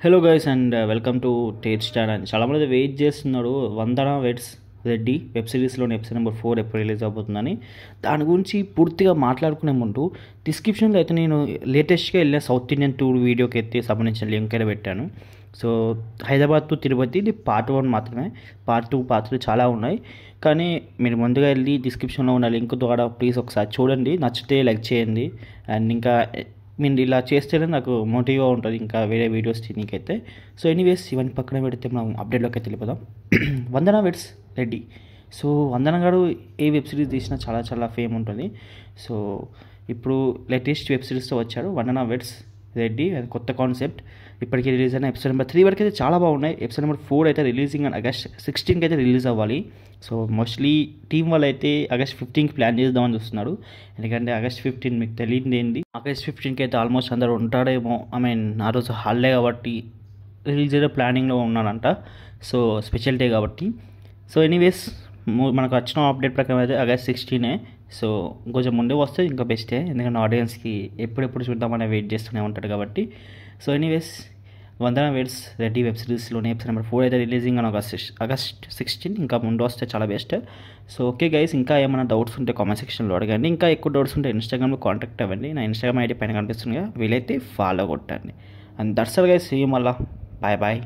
Hello guys and welcome to Tate Star. అని చాలామంది wait చేస్తున్నాడు వందన వెడ్స్ రెడ్డి వెబ్ సిరీస్లోని ఎపిసోడ్ నెంబర్ 4 ఎప్పుడు రిలీజ్ అవుతుందని. దాని గురించి పూర్తిగా మాట్లాడుకునే ముందు డిస్క్రిప్షన్లో అయితే నేను లేటెస్ట్గా వెళ్ళిన సౌత్ ఇండియన్ టూర్ వీడియోకి అయితే సంబంధించిన లింక్ అయితే పెట్టాను. సో హైదరాబాద్ టు తిరుపతి ఇది పార్ట్ 1 మాత్రమే, పార్ట్ 2 పార్ట్ 3 చాలా ఉన్నాయి. కానీ మీరు ముందుగా వెళ్ళి డిస్క్రిప్షన్లో ఉన్న లింక్ ద్వారా ప్లీజ్ ఒకసారి చూడండి, నచ్చితే లైక్ చేయండి. అండ్ ఇంకా మీరు ఇలా చేస్తేనే నాకు మోటివ్గా ఉంటుంది ఇంకా వేరే వీడియోస్ తీయనీకైతే. సో ఎనీవేస్ ఇవన్నీ పక్కన పెడితే మనం అప్డేట్లోకి అయితే వెళ్ళిపోదాం. వందన వెడ్స్ రెడ్డి. సో వందన గారు ఏ వెబ్ సిరీస్ తీసినా చాలా చాలా ఫేమ్ ఉంటుంది. సో ఇప్పుడు లేటెస్ట్ వెబ్ సిరీస్తో వచ్చారు వందన వెడ్స్ రెడ్డి. అది కొత్త కాన్సెప్ట్. ఇప్పటికీ రిలీజ్ అయిన ఎపిసోడ్ నెంబర్ 3 వరకు అయితే చాలా బాగున్నాయి. ఎపిసోడ్ నెంబర్ 4 అయితే రిలీజింగ్ అండ్ ఆగస్ట్ 16కి అయితే రిలీజ్ అవ్వాలి. సో మోస్ట్లీ టీం వాళ్ళు అయితే ఆగస్ట్ 15కి ప్లాన్ చేద్దామని చూస్తున్నారు. ఎందుకంటే ఆగస్ట్ 15 మీకు తెలియదు ఏంటి, ఆగస్ట్ 15కి అయితే ఆల్మోస్ట్ అందరూ ఉంటాడేమో. ఆ రోజు హాలిడే కాబట్టి రిలీజ్ అయితే ప్లానింగ్లో ఉన్నాడంట. సో స్పెషల్ డే కాబట్టి. సో ఎనీవేస్ మనకు వచ్చిన అప్డేట్ ప్రకారం అయితే ఆగస్ట్ 16. సో కొంచెం ముందే వస్తే ఇంకా బెస్టే, ఎందుకంటే ఆడియన్స్కి ఎప్పుడెప్పుడు చూద్దామని వెయిట్ చేస్తూనే ఉంటాడు కాబట్టి. So anyways Vandana weds Reddy web సిరీస్లోనే ఎపిసోడ్ నెంబర్ 4 అయితే రిలీజింగ్ అని ఆగస్ట్ 16, ఇంకా ముందు వస్తే చాలా బెస్ట్. సో ఓకే గైస్, ఇంకా ఏమైనా డౌట్స్ ఉంటే కామెంట్ సెక్షన్లో అడగండి. ఇంకా ఎక్కువ డౌట్స్ ఉంటే ఇన్స్టాగ్రామ్లో కాంటాక్ట్ అవ్వండి. నా ఇన్స్టాగ్రామ్ ఐడి పైన కనిపిస్తుంది కదా, వీలైతే ఫాలో కొట్టండి. And that's all guys, see you మళ్ళా. Bye bye.